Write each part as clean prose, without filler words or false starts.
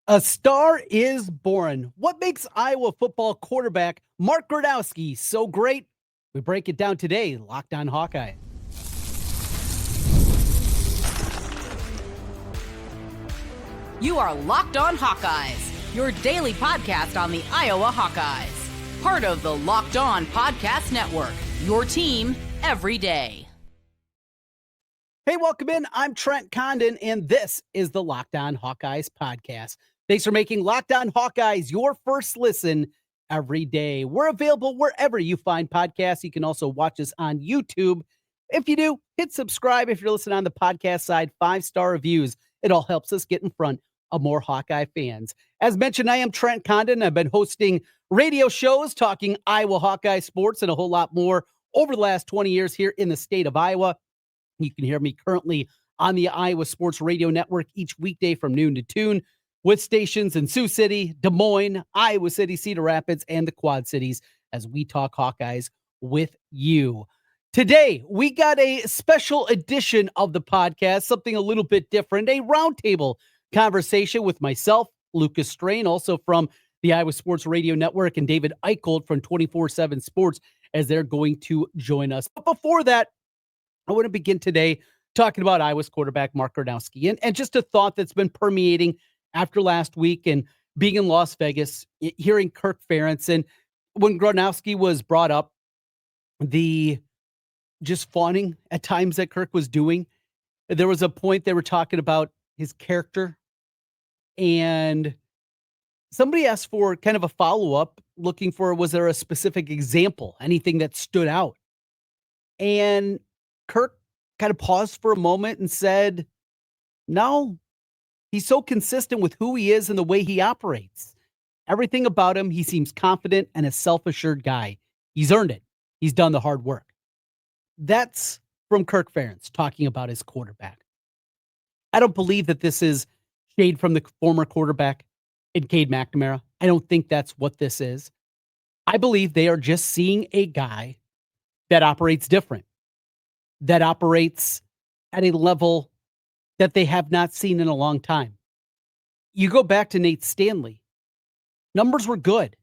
A star is born. What makes Iowa football quarterback Mark Gronowski so great? We break it down today, Locked On Hawkeye. You are Locked On Hawkeyes, your daily podcast on the Iowa Hawkeyes. Part of the Locked On Podcast Network, your team every day. Hey, welcome in. I'm Trent Condon, and this is the Locked On Hawkeyes podcast. Thanks for making Locked On Hawkeyes your first listen every day. We're available wherever you find podcasts. You can also watch us on YouTube. If you do, hit subscribe. If you're listening on the podcast side, 5-star reviews. It all helps us get in front of more Hawkeye fans. As mentioned, I am Trent Condon. I've been hosting radio shows talking Iowa Hawkeye sports and a whole lot more over the last 20 years here in the state of Iowa. You can hear me currently on the Iowa Sports Radio Network each weekday from noon to 2 with stations in Sioux City, Des Moines, Iowa City, Cedar Rapids, and the Quad Cities as we talk Hawkeyes with you. Today, we got a special edition of the podcast, something a little bit different, a roundtable conversation with myself, Lucas Strain, also from the Iowa Sports Radio Network, and David Eickholt from 24/7 Sports as they're going to join us. But before that, I want to begin today talking about Iowa's quarterback, Mark Gronowski, and just a thought that's been permeating after last week and being in Las Vegas, hearing Kirk Ferentz. And when Gronowski was brought up, the just fawning at times that Kirk was doing, there was a point they were talking about his character. And somebody asked for kind of a follow-up, looking for, was there a specific example, anything that stood out? And Kirk kind of paused for a moment and said, no, he's so consistent with who he is and the way he operates. Everything about him, he seems confident and a self-assured guy. He's earned it. He's done the hard work. That's from Kirk Ferentz talking about his quarterback. I don't believe that this is shade from the former quarterback in Cade McNamara. I don't think that's what this is. I believe they are just seeing a guy that operates different, that operates at a level that they have not seen in a long time. You go back to Nate Stanley. Numbers were good.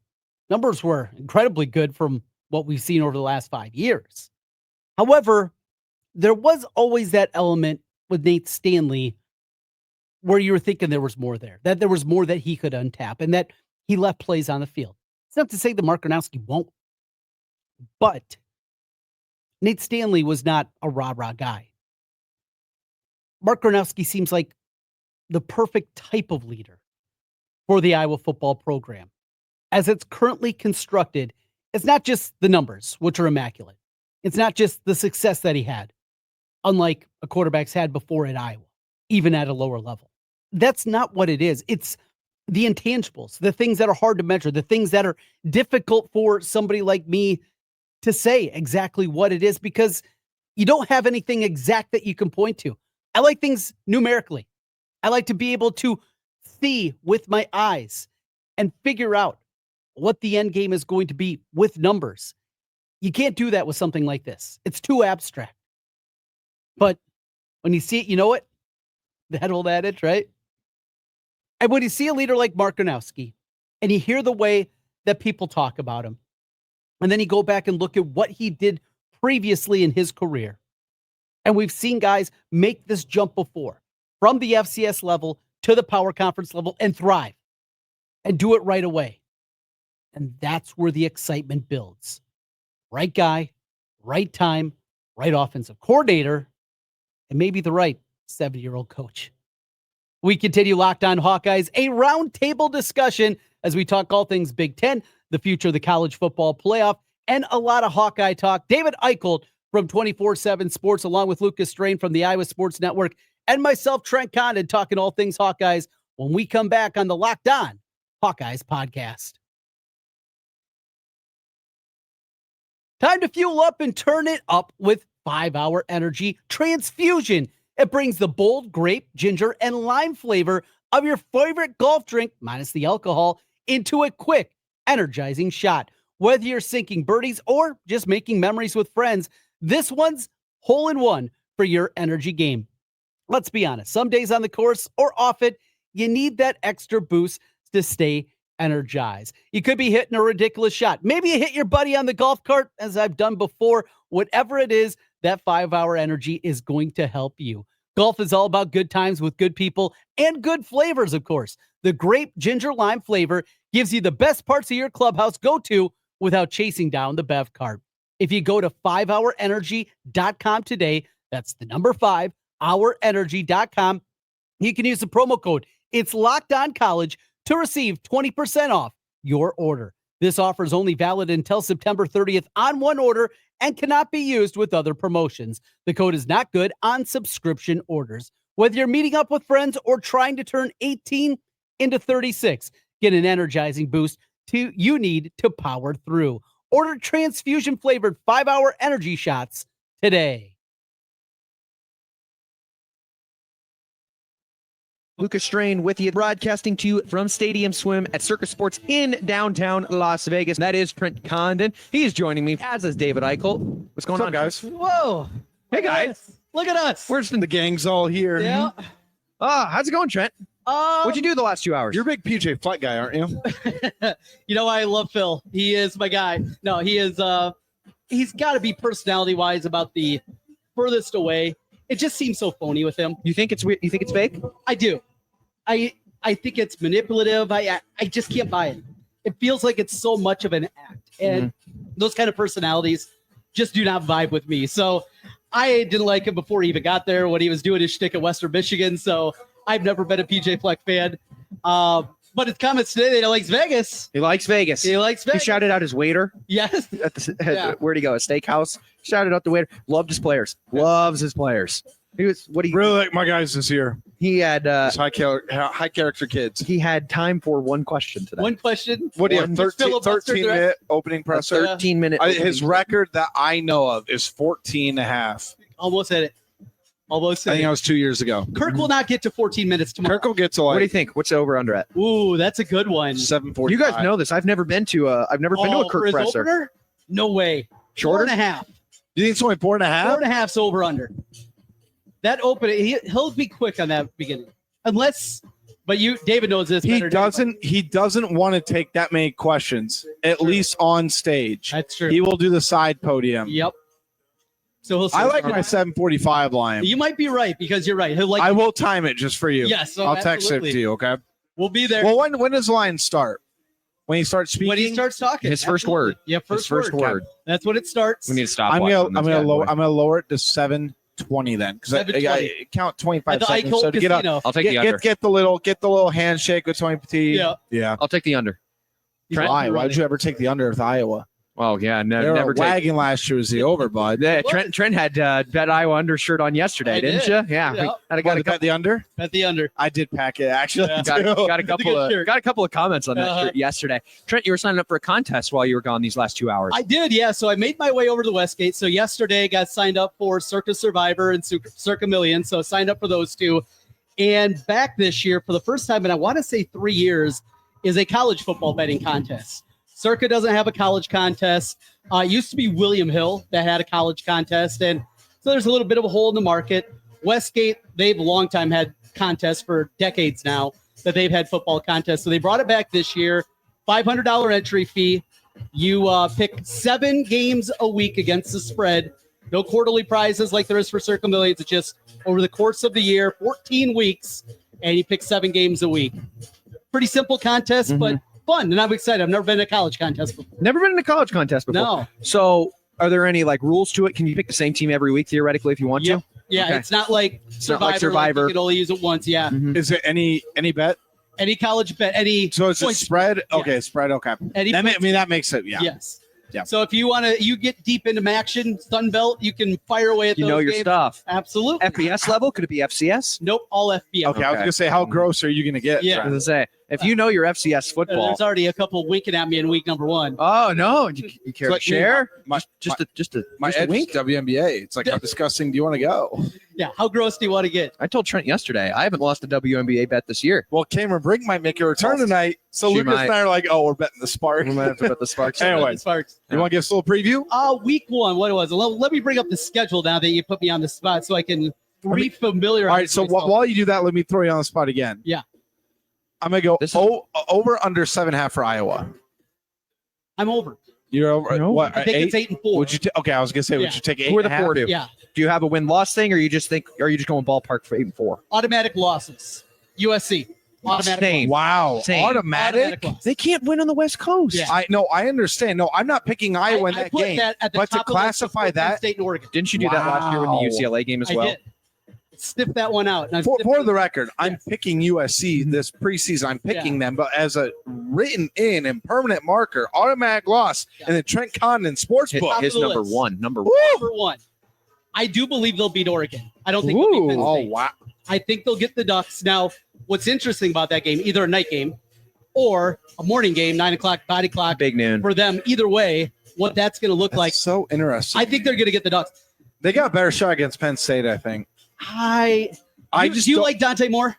Numbers were incredibly good from what we've seen over the last 5 years. However, there was always that element with Nate Stanley where you were thinking there was more there, that there was more that he could untap, and that he left plays on the field. It's not to say that Mark Gronowski won't, but Nate Stanley was not a rah-rah guy. Mark Gronowski seems like the perfect type of leader for the Iowa football program. As it's currently constructed, it's not just the numbers, which are immaculate. It's not just the success that he had, unlike a quarterback's had before at Iowa, even at a lower level. That's not what it is. It's the intangibles, the things that are hard to measure, the things that are difficult for somebody like me to say exactly what it is, because you don't have anything exact that you can point to. I like things numerically. I like to be able to see with my eyes and figure out what the end game is going to be with numbers. You can't do that with something like this. It's too abstract. But when you see it, you know it. That old adage, right? And when you see a leader like Mark Gronowski and you hear the way that people talk about him, and then you go back and look at what he did previously in his career. And we've seen guys make this jump before, from the FCS level to the power conference level, and thrive and do it right away. And that's where the excitement builds. Right guy, right time, right offensive coordinator, and maybe the right 70-year-old coach. We continue Locked On Hawkeyes, a roundtable discussion as we talk all things Big Ten, the future of the college football playoff, and a lot of Hawkeye talk. David Eickholt from 24/7 Sports, along with Lucas Strain from the Iowa Sports Network, and myself, Trent Condon, talking all things Hawkeyes when we come back on the Locked On Hawkeyes podcast. Time to fuel up and turn it up with 5-Hour Energy Transfusion. It brings the bold grape, ginger, and lime flavor of your favorite golf drink, minus the alcohol, into a quick, energizing shot. Whether you're sinking birdies or just making memories with friends, this one's hole in one for your energy game. Let's be honest, some days on the course or off it, you need that extra boost to stay energized. You could be hitting a ridiculous shot. Maybe you hit your buddy on the golf cart, as I've done before. Whatever it is, that 5-hour energy is going to help you. Golf is all about good times with good people and good flavors, of course. The grape ginger lime flavor gives you the best parts of your clubhouse go-to without chasing down the bev cart. If you go to 5hourenergy.com today, that's the number 5hourenergy.com, you can use the promo code It's Locked On College to receive 20% off your order. This offer is only valid until September 30th on one order and cannot be used with other promotions. The code is not good on subscription orders. Whether you're meeting up with friends or trying to turn 18 into 36, get an energizing boost you need to power through. Order transfusion-flavored 5-hour energy shots today. Lucas Strain with you, broadcasting to you from Stadium Swim at Circus Sports in downtown Las Vegas. That is Trent Condon. He is joining me, as is David Eickholt. What's going on, guys? Whoa. Hey, guys. Look at us. Where's The gang's all here. Yeah. how's it going, Trent? What'd you do the last 2 hours? You're a big PJ Fleck guy, aren't you? You know, I love Phil. He is my guy. No, he is, he's got to be personality-wise about the furthest away. It just seems so phony with him. You think it's weird? You think it's fake? I do. I think it's manipulative. I just can't buy it. It feels like it's so much of an act. And those kind of personalities just do not vibe with me. So I didn't like him before he even got there when he was doing his shtick at Western Michigan. So I've never been a PJ Fleck fan. But his comments today that he likes Vegas. He likes Vegas. He likes Vegas. He shouted out his waiter. Yes. Where'd he go? A steakhouse. Shouted out the waiter. Loved his players. Loves his players. He was really like my guys this year. He had high character kids. He had time for one question today. One question. What do you have? 13-minute opening presser. 13-minute. His record that I know of is 14 and a half. Almost hit it. I think that was 2 years ago. Kirk will not get to 14 minutes tomorrow. Kirk will get to What do you think? What's the over under at? Ooh, that's a good one. 7:45. You guys know this. I've never been to a Kirk presser. Opener? No way. Shorter? 4.5. You think it's only 4.5? 4.5's over under. That opening, he'll be quick on that beginning. Unless, but David knows this better. He doesn't want to take that many questions, at least on stage. That's true. He will do the side podium. Yep. So I like my 7:45 line. You might be right because you're right. I will time it just for you. Yes. I'll text it to you, okay? We'll be there. Well, when does the line start? When he starts speaking? When he starts talking. His first word. Yeah, first word. That's when it starts. We need to stop. I'm gonna lower it to 7:20 then, because I count 25 seconds. So to get up, I'll take the under. Get the little handshake with Tony Petit. Yeah. I'll take the under. Trent, why did you ever take the under with Iowa? Oh yeah, They were wagging last year was the over, bud. Yeah, Trent had bet Iowa under shirt on yesterday, didn't you? Yeah. I got the under. Bet the under. I did pack it actually. Yeah. Got a couple of comments on that shirt yesterday. Trent, you were signing up for a contest while you were gone these last 2 hours. I did, yeah. So I made my way over to Westgate. So yesterday got signed up for Circa Survivor and Circa Million. So signed up for those two. And back this year for the first time in I want to say 3 years is a college football betting contest. Circa doesn't have a college contest. It used to be William Hill that had a college contest. And so there's a little bit of a hole in the market. Westgate, they've a long time had contests for decades now that they've had football contests. So they brought it back this year. $500 entry fee. You pick 7 games a week against the spread. No quarterly prizes like there is for Circa Millions. It's just over the course of the year, 14 weeks, and you pick 7 games a week. Pretty simple contest, but fun, and I'm excited. I've never been in a college contest before. Never been in a college contest before. No. So, are there any rules to it? Can you pick the same team every week theoretically if you want to? Yeah, okay. It's not like Survivor. Like you can only use it once. Yeah. Is it any bet? Any college bet? Any? So it's a spread. Okay, spread. Okay. That makes it. Yeah. Yes. Yeah. So if you want to, you get deep into action, Sun Belt, you can fire away at those your games. stuff. Absolutely. FBS level? Could it be FCS? Nope, all FBS. Okay, I was gonna say, how gross are you gonna get? Yeah. I was gonna say, if you know your FCS football, there's already a couple winking at me in week number 1. Oh no! You care to share? My wink. WNBA. It's like, how disgusting do you want to go? Yeah. How gross do you want to get? I told Trent yesterday I haven't lost a WNBA bet this year. Well, Cameron Brink might make a return tonight, so She Lucas might. and I are like, oh, we're betting the Sparks. We might have to bet the Sparks. Anyway, Sparks. You want to give us a little preview? Week 1. What it was? Let me bring up the schedule now that you put me on the spot, so I can refamiliarize. All right. So myself. while you do that, let me throw you on the spot again. Yeah. I'm going to go over under 7.5 for Iowa. I'm over. You're over. No. What? I think it's 8-4. Would you? Okay, I was going to say, would you take 8.5? Who are the 4 to? Yeah. Do you have a win-loss thing, or are you just going ballpark for 8-4? Automatic losses. USC. Automatic Same. Wow. Same. Automatic? loss. They can't win on the West Coast. Yeah. I understand. No, I'm not picking Iowa in I that put game. that at the But to top of the list classify before Penn that, State and Oregon. Didn't you do that last year with the Wow. UCLA game as I well? did. Sniff that one out. And for the record, I'm picking USC this preseason. I'm picking them, but as a written in and permanent marker, automatic loss in the Trent Condon Sportsbook. His of the number list. one. Number one. I do believe they'll beat Oregon. I don't think they'll beat Penn Oh, State. wow. I think they'll get the Ducks. Now, what's interesting about that game, either a night game or a morning game, 9 o'clock, body clock Big noon. for them. Either way, what that's going to look That's like. so interesting. I think they're going to get the Ducks. They got a better shot against Penn State, I think. Do you like Dante Moore?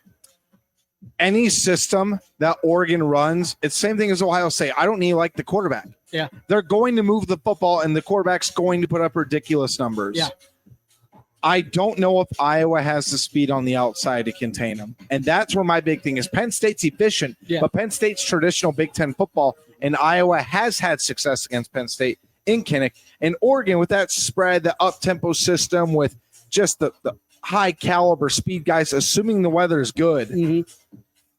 Any system that Oregon runs, it's the same thing as Ohio State. I don't need like the quarterback. Yeah. They're going to move the football, and the quarterback's going to put up ridiculous numbers. Yeah. I don't know if Iowa has the speed on the outside to contain them. And that's where my big thing is. Penn State's efficient, but Penn State's traditional Big Ten football, and Iowa has had success against Penn State in Kinnick. And Oregon, with that spread, the up-tempo system, with just the high-caliber speed guys, assuming the weather is good,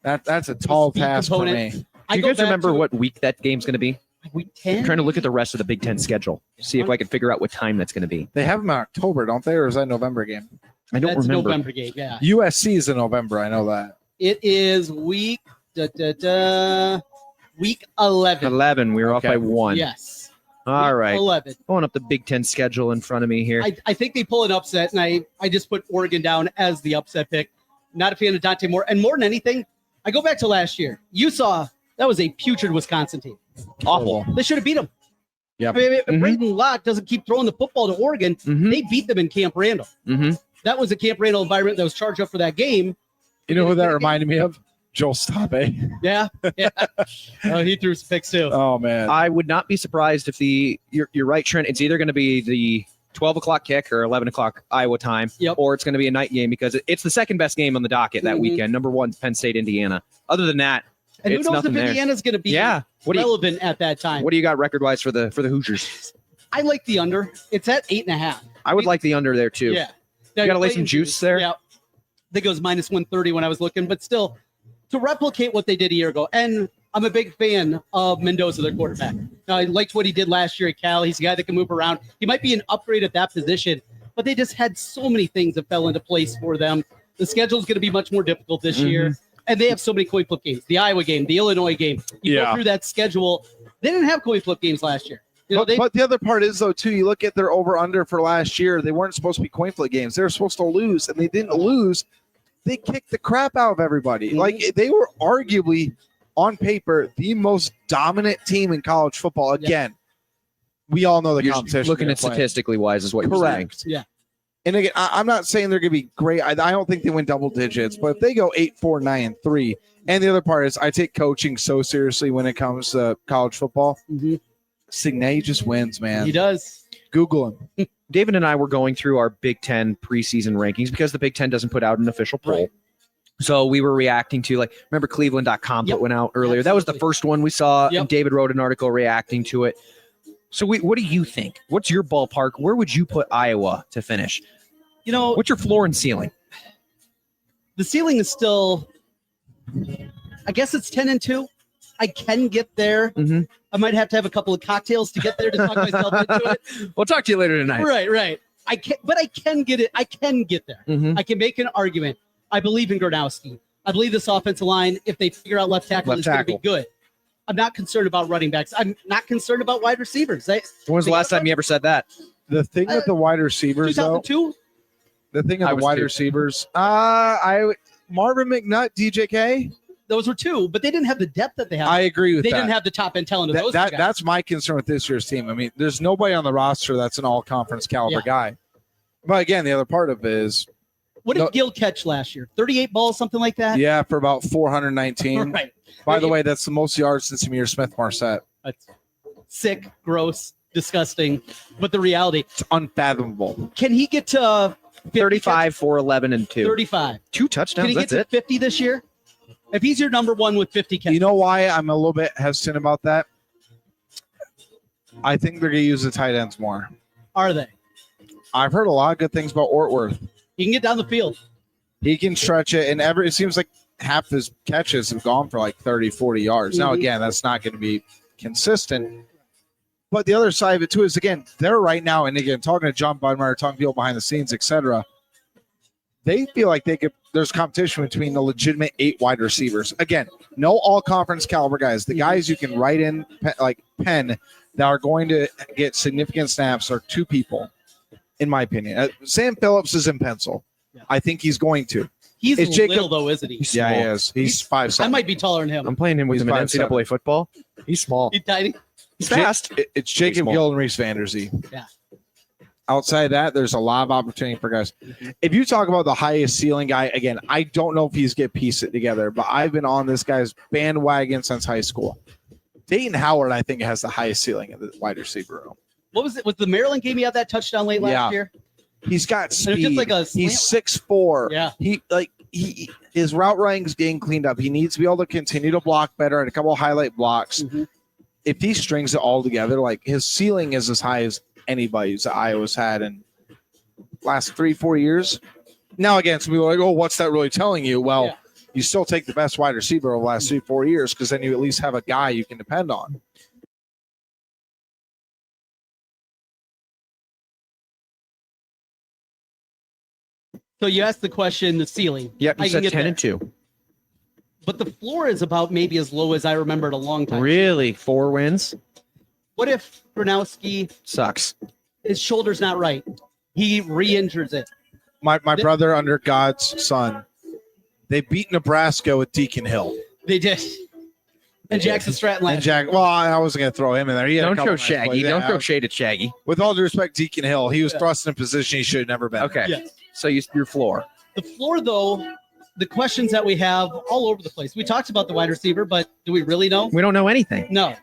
that's a tall task for me. Do you guys remember what week that game's going to be? Week 10? I'm trying to look at the rest of the Big Ten schedule, see if I can figure out what time that's going to be. They have them in October, don't they? Or is that a November game? I don't That's remember. November game, yeah. USC is in November. I know that. It is week 11. 11. We were off Okay. by 1. Yes. All Week right. 11. Pulling up the Big Ten schedule in front of me here. I think they pull an upset, and I just put Oregon down as the upset pick. Not a fan of Dante Moore. And more than anything, I go back to last year. You saw that was a putrid Wisconsin team. Awful. They should have beat them. Yeah. I mean, if Braden Locke doesn't keep throwing the football to Oregon, they beat them in Camp Randall. That was a Camp Randall environment that was charged up for that game. You know who that reminded me of? Joel Stabe. Yeah. Oh, he threw some picks too. Oh, man. I would not be surprised if you're right, Trent. It's either going to be the 12 o'clock kick or 11 o'clock Iowa time, or it's going to be a night game because it's the second best game on the docket that weekend. Number 1, Penn State, Indiana. Other than that, and who it's knows if nothing Indiana's going to be relevant at that time. What do you got record-wise for the Hoosiers? I like the under. It's at 8.5. I would like the under there, too. Yeah. You got to lay some juice there? Yeah. I think it was minus 130 when I was looking, but still, to replicate what they did a year ago. And I'm a big fan of Mendoza, their quarterback. I liked what he did last year at Cal. He's a guy that can move around. He might be an upgrade at that position, but they just had so many things that fell into place for them. The schedule is going to be much more difficult this year. And they have so many coin flip games. The Iowa game, the Illinois game. You go through that schedule. They didn't have coin flip games last year. But the other part is, though, too, you look at their over-under for last year. They weren't supposed to be coin flip games. They were supposed to lose, and they didn't lose. They kicked the crap out of everybody. Like, they were arguably, on paper, the most dominant team in college football. Again, we all know the competition. Looking at statistically wise is what you're saying. Yeah. And again, I'm not saying they're going to be great. I don't think they win double digits, but if they go 8-4, 9-3, and the other part is I take coaching so seriously when it comes to college football. Signe just wins, man. He does. Google him. David and I were going through our Big Ten preseason rankings because the Big Ten doesn't put out an official poll. Right. So we were reacting to, like, remember Cleveland.com put one out earlier. Absolutely. That was the first one we saw, and David wrote an article reacting to it. So what do you think? What's your ballpark? Where would you put Iowa to finish? You know, what's your floor and ceiling? The ceiling is still, I guess it's 10-2. I can get there. I might have to have a couple of cocktails to get there to talk myself into it. We'll talk to you later tonight. Right. I can get it. I can get there. I can make an argument. I believe in Gronowski. I believe this offensive line, if they figure out left tackle, is going to be good. I'm not concerned about running backs. I'm not concerned about wide receivers. When was the last time you ever said that? The thing with the wide receivers, 2002? The thing of the wide receivers, Marvin McNutt, DJK. Those were two, but they didn't have the depth that they have. I agree with that. They didn't have the top end talent of those guys. That's my concern with this year's team. I mean, there's nobody on the roster that's an all-conference caliber guy. But again, the other part of it is, what did Gill catch last year? 38 balls, something like that? Yeah, for about 419. Right. By the way, that's the most yards since Amir Smith-Marset. That's sick, gross, disgusting. But the reality, it's unfathomable. Can he get to 35, 4, 11, and 2? 35. 2 touchdowns. Can he get to 50 this year? If he's your number one with 50 catches. You know why I'm a little bit hesitant about that? I think they're going to use the tight ends more. Are they? I've heard a lot of good things about Ortworth. He can get down the field. He can stretch it, and it seems like half his catches have gone for like 30, 40 yards. Now, again, that's not going to be consistent. But the other side of it, too, is, again, they're right now, and again, talking to John Budmeyer, talking to people behind the scenes, etc., they feel like there's competition between the legitimate 8 wide receivers. Again, no all-conference caliber guys. The guys you can write in, like Penn, that are going to get significant snaps are 2 people, in my opinion. Sam Phillips is in pencil. Yeah. I think he's going to. He's little, though, isn't he? Yeah, he is. He's 5'7". I might be taller than him. I'm playing him with him in NCAA football. He's small. He's tiny. He's fast. It's Jacob Gill and Reese Vanderzee. Yeah. Outside of that, there's a lot of opportunity for guys. If you talk about the highest ceiling guy, again, I don't know if he's going to piece it together, but I've been on this guy's bandwagon since high school. Dayton Howard, I think, has the highest ceiling in the wide receiver room. What was it? Was the Maryland game he had that touchdown late last year? He's got speed. Just like he's 6'4". Yeah. His route running's getting cleaned up. He needs to be able to continue to block better and a couple of highlight blocks. Mm-hmm. If he strings it all together, like his ceiling is as high as anybody's that Iowa's had in last 3-4 years. Now, again, some people are like, oh, what's that really telling you? Well, you still take the best wide receiver over the last 3-4 years because then you at least have a guy you can depend on. So you asked the question, the ceiling. Yep, you said 10-2. But the floor is about maybe as low as I remembered a long time. Really? 4 wins? What if Gronowski sucks? His shoulder's not right. He re-injures it. My brother under God's son, they beat Nebraska with Deacon Hill. They did. And Jackson Stratton last. Well, I wasn't going to throw him in there. Don't throw Shaggy. Don't throw shade at Shaggy. With all due respect, Deacon Hill, he was thrust in a position he should have never been. Okay. Yes. So your floor. The floor, though, the questions that we have all over the place. We talked about the wide receiver, but do we really know? We don't know anything. No.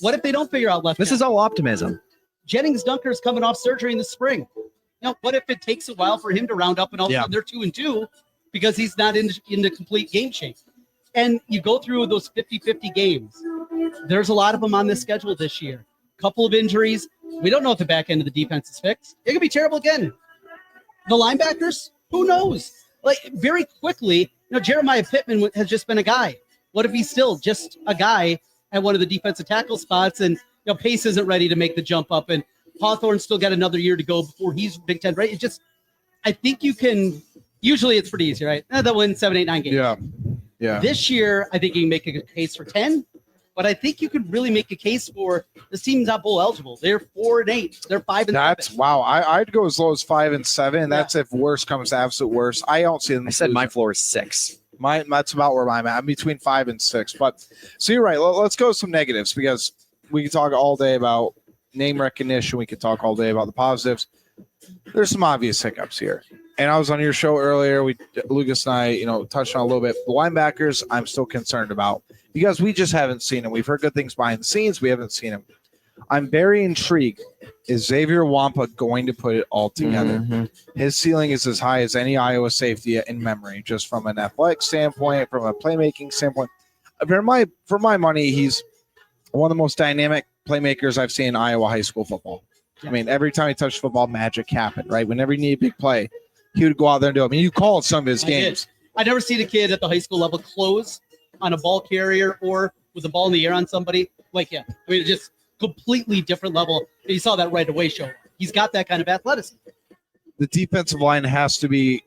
What if they don't figure out left? This is all optimism. Jennings Dunker's coming off surgery in the spring. Now, what if it takes a while for him to round up and all of a sudden they're 2-2 because he's not in the complete game shape? And you go through those 50-50 games. There's a lot of them on this schedule this year. Couple of injuries. We don't know if the back end of the defense is fixed. It could be terrible again. The linebackers, who knows? Like, very quickly, Jeremiah Pittman has just been a guy. What if he's still just a guy at one of the defensive tackle spots and Pace isn't ready to make the jump up and Hawthorne's still got another year to go before he's Big Ten, right? I think you can, usually it's pretty easy, right? They'll win 7, 8, 9 games. Yeah. This year, I think you can make a case for 10, but I think you could really make a case for this team's not bowl eligible. They're 4-8. They're 5-7. That's wow. I'd go as low as 5-7. That's if worst comes to absolute worst. I don't see them. I said my floor is 6. That's about where I'm at. I'm between 5 and 6. But so you're right. Let's go with some negatives because we can talk all day about name recognition. We could talk all day about the positives. There's some obvious hiccups here. And I was on your show earlier. Lucas and I, touched on a little bit. The linebackers, I'm still concerned about because we just haven't seen them. We've heard good things behind the scenes. We haven't seen them. I'm very intrigued. Is Xavier Wampa going to put it all together? Mm-hmm. His ceiling is as high as any Iowa safety in memory, just from an athletic standpoint, from a playmaking standpoint. For my money, he's one of the most dynamic playmakers I've seen in Iowa high school football. Yeah. I mean, every time he touched football, magic happened, right? Whenever you need a big play, he would go out there and do it. I mean, you called some of his games. I never seen a kid at the high school level close on a ball carrier or with the ball in the air on somebody like him. I mean, just completely different level. You saw that right away show. He's got that kind of athleticism. The defensive line has to be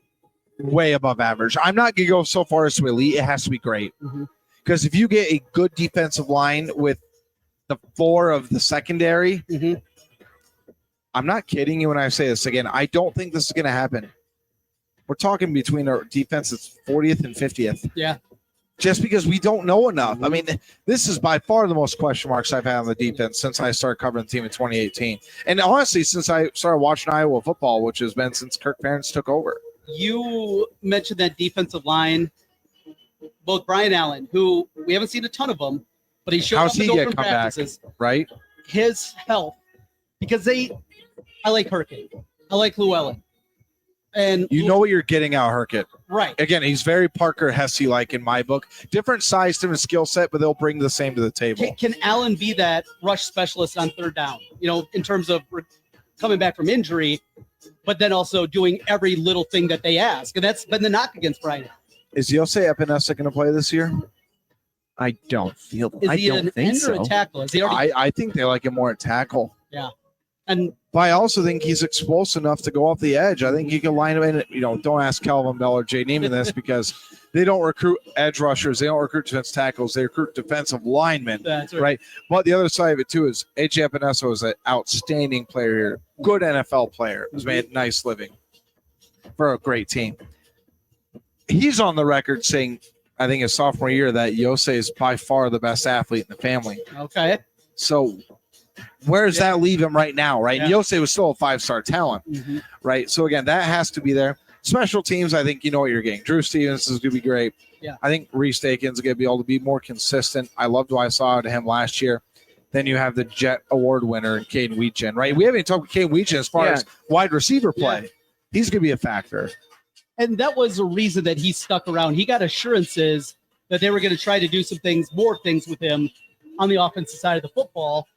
way above average. I'm not going to go so far as to elite. It has to be great. Because if you get a good defensive line with the 4 of the secondary, I'm not kidding you when I say this again. I don't think this is going to happen. We're talking between our defense that's 40th and 50th. Yeah. Just because we don't know enough. I mean, this is by far the most question marks I've had on the defense since I started covering the team in 2018. And honestly, since I started watching Iowa football, which has been since Kirk Ferentz took over. You mentioned that defensive line, both Brian Allen, who we haven't seen a ton of them, but he showed up in open practices. Right? His health, because I like Hurricane. I like Llewellyn. And you know what you're getting out of Herkett. Right. Again, he's very Parker Hesse-like in my book. Different size, different skill set, but they'll bring the same to the table. Can Allen be that rush specialist on third down? In terms of coming back from injury, but then also doing every little thing that they ask. And that's been the knock against Brian. Is Yosei Epinesa going to play this year? I don't feel. Is I he don't an think end or so. a tackle? Is he already? I think they like him more at tackle. Yeah. And But I also think he's explosive enough to go off the edge. I think he can line him in. Don't ask Calvin Bell or Jay Neiman this because they don't recruit edge rushers. They don't recruit defense tackles. They recruit defensive linemen. That's right. But the other side of it, too, is A.J. Epinesa was an outstanding player here. Good NFL player. Has made a nice living for a great team. He's on the record saying, I think his sophomore year, that Yosei is by far the best athlete in the family. Okay. So where does that leave him right now, right? Yeah. And Yosei was still a five-star talent, right? So, again, that has to be there. Special teams, I think you know what you're getting. Drew Stevens is going to be great. Yeah. I think Reese Aikens is going to be able to be more consistent. I loved what I saw out of him last year. Then you have the Jet Award winner, Caden Weetjen, right? We haven't even talked about Caden Weetjen as far as wide receiver play. Yeah. He's going to be a factor. And that was a reason that he stuck around. He got assurances that they were going to try to do more things with him on the offensive side of the football,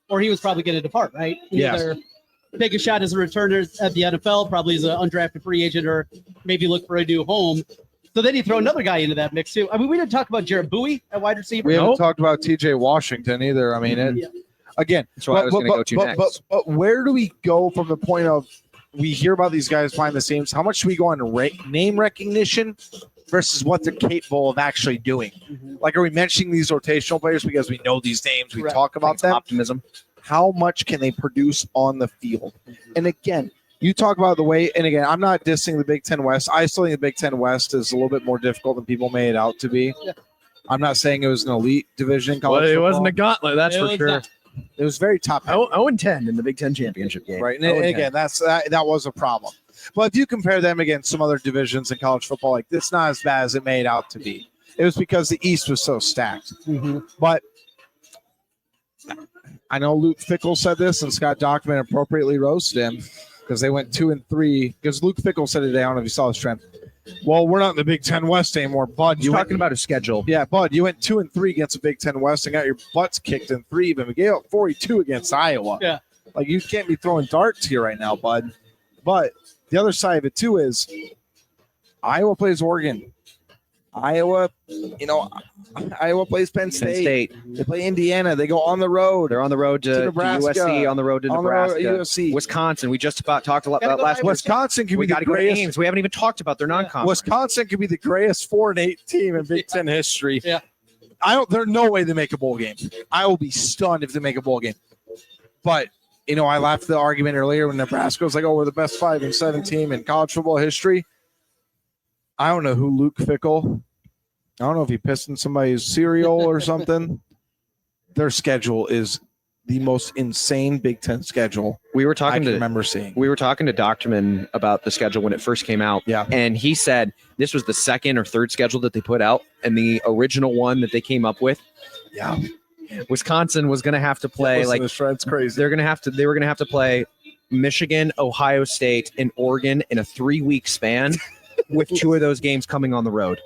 or he was probably going to depart, right? Either take a shot as a returner at the NFL, probably as an undrafted free agent, or maybe look for a new home. So then you throw another guy into that mix, too. I mean, we didn't talk about Jared Bowie at wide receiver. We haven't talked about T.J. Washington either. I mean, again, that's what I was going to go to next. But where do we go from the point of we hear about these guys behind the scenes? How much should we go on name recognition versus what they're capable of actually doing? Like, are we mentioning these rotational players because we know these names, we talk about them? Optimism. How much can they produce on the field? And again, you talk about the way, and again, I'm not dissing the Big Ten West. I still think the Big Ten West is a little bit more difficult than people made it out to be. Yeah. I'm not saying it was an elite division in college football. It wasn't a gauntlet, that's for sure. Not. It was very top. 0-10 in the Big Ten championship game. Right, and again, that was a problem. But if you compare them against some other divisions in college football, like it's not as bad as it made out to be. It was because the East was so stacked. But I know Luke Fickell said this, and Scott Dockman appropriately roasted him because they went 2-3. Because Luke Fickell said today, I don't know if you saw this, Trent. Well, we're not in the Big Ten West anymore, Bud. You're talking about a schedule. Yeah, Bud, you went 2-3 against the Big Ten West and got your butts kicked in 3, but we gave up 42 against Iowa. Yeah. Like, you can't be throwing darts here right now, Bud. But the other side of it, too, is Iowa plays Oregon. Iowa plays Penn State. They play Indiana. They go on the road. They're on the road to USC, on the road to Nebraska. USC. Wisconsin. We just about talked about last week. Wisconsin could be the greatest. We haven't even talked about their non-conference. Wisconsin could be the greatest 4-8 team in Big Ten history. Yeah. There's no way they make a bowl game. I will be stunned if they make a bowl game. But, I laughed at the argument earlier when Nebraska was like, oh, we're the best 5-7 team in college football history. I don't know who Luke Fickell. I don't know if he pissed in somebody's cereal or something. Their schedule is the most insane Big Ten schedule I remember seeing. We were talking to Doctorman about the schedule when it first came out. Yeah. And he said this was the second or third schedule that they put out, and the original one that they came up with. Yeah. Wisconsin was going to have to play it's crazy. They were going to have to play Michigan, Ohio State, and Oregon in a 3-week span, with 2 of those games coming on the road.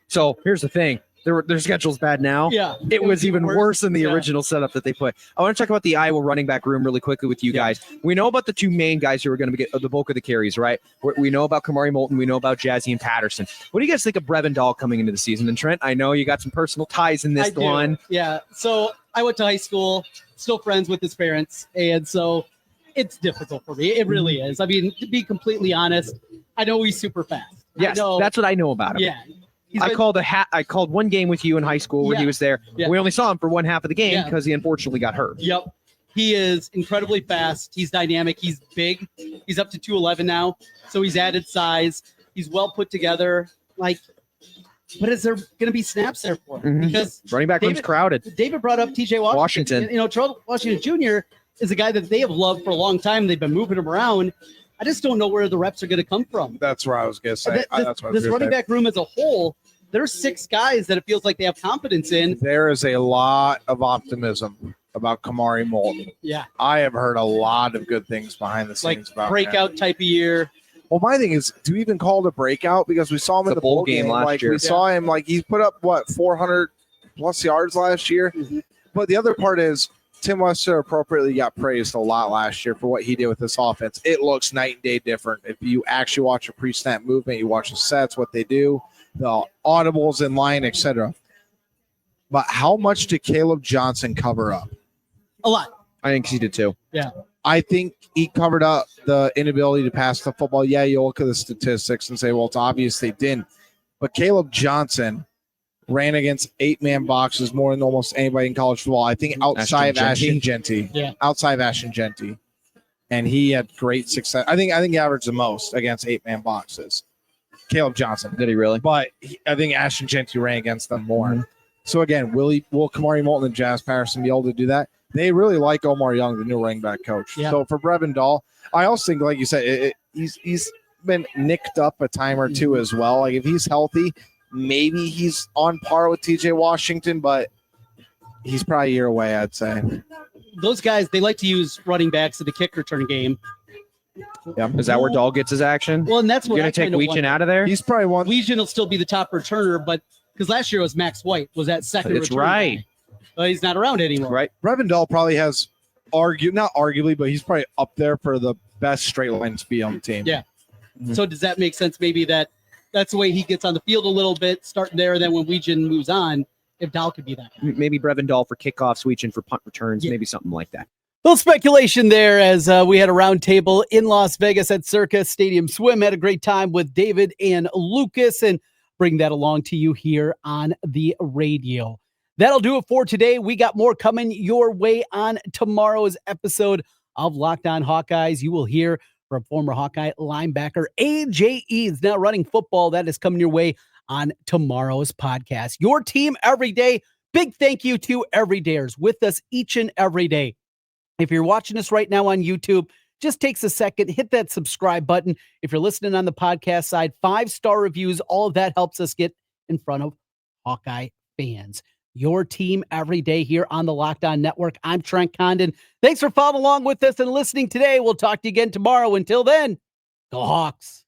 So here's the thing. Their schedule's bad now. Yeah. It was even worse than the original setup that they put. I want to talk about the Iowa running back room really quickly with you guys. We know about the 2 main guys who are going to get the bulk of the carries, right? We know about Kamari Moulton. We know about Jazzy and Patterson. What do you guys think of Brevin Dahl coming into the season? And Trent, I know you got some personal ties in this one. Yeah. So I went to high school, still friends with his parents. And so it's difficult for me. It really is. I mean, to be completely honest, I know he's super fast. Yes, that's what I know about him. Yeah. I called one game with you in high school when he was there. Yeah. We only saw him for one half of the game because he unfortunately got hurt. Yep. He is incredibly fast. He's dynamic. He's big. He's up to 211 now. So he's added size. He's well put together. But is there going to be snaps there for him? Because running back room's crowded. David brought up T.J. Washington. Charles Washington Jr. is a guy that they have loved for a long time. They've been moving him around. I just don't know where the reps are going to come from. That's where I was going to say. This running back room as a whole, there's 6 guys that it feels like they have confidence in. There is a lot of optimism about Kamari Moulton. Yeah. I have heard a lot of good things behind the scenes about breakout type of year. Well, my thing is, do we even call it a breakout? Because we saw him in the bowl game last year. We saw him, he put up, 400 plus yards last year? Mm-hmm. But the other part is, Tim Wester appropriately got praised a lot last year for what he did with this offense. It looks night and day different. If you actually watch a pre-snap movement, you watch the sets, what they do, the audibles in line, etc. But how much did Caleb Johnson cover up? A lot. I think he did too. Yeah. I think he covered up the inability to pass the football. Yeah, you look at the statistics and say, well, it's obvious they didn't. But Caleb Johnson ran against 8-man boxes more than almost anybody in college football. I think outside of Ashton Genty. Yeah. Outside of Ashton Genty. And he had great success. I think he averaged the most against 8-man boxes. Caleb Johnson. Did he really? But I think Ashton Genty ran against them more. Mm-hmm. So again, will Kamari Moulton and Jazz Patterson be able to do that? They really like Omar Young, the new running back coach. Yeah. So for Brevin Dahl, I also think, like you said, he's been nicked up a time or two as well. Like if he's healthy, maybe he's on par with TJ Washington, but he's probably a year away, I'd say. Those guys, they like to use running backs in the kick return game. Yeah. Is that where Dahl gets his action? Well, and that's what you're going to take Weechen out of there? He's probably one. Weechen will still be the top returner, but because last year it was Max White was that second return. That's right. But he's not around anymore. Right. Brevin Dahl probably has not arguably, but he's probably up there for the best straight line speed on the team. Yeah. Mm-hmm. So does that make sense? Maybe that's the way he gets on the field a little bit, starting there, and then when Weechen moves on, if Dahl could be that guy. Maybe Brevin Dahl for kickoffs, Weechen for punt returns, maybe something like that. A little speculation there as we had a roundtable in Las Vegas at Circa Stadium Swim. Had a great time with David and Lucas and bring that along to you here on the radio. That'll do it for today. We got more coming your way on tomorrow's episode of Locked On Hawkeyes. You will hear from former Hawkeye linebacker A.J. Eads now running football. That is coming your way on tomorrow's podcast. Your team every day. Big thank you to everydayers with us each and every day. If you're watching us right now on YouTube, just takes a second, hit that subscribe button. If you're listening on the podcast side, 5-star reviews, all of that helps us get in front of Hawkeye fans. Your team every day here on the Locked On Network. I'm Trent Condon. Thanks for following along with us and listening today. We'll talk to you again tomorrow. Until then, go Hawks.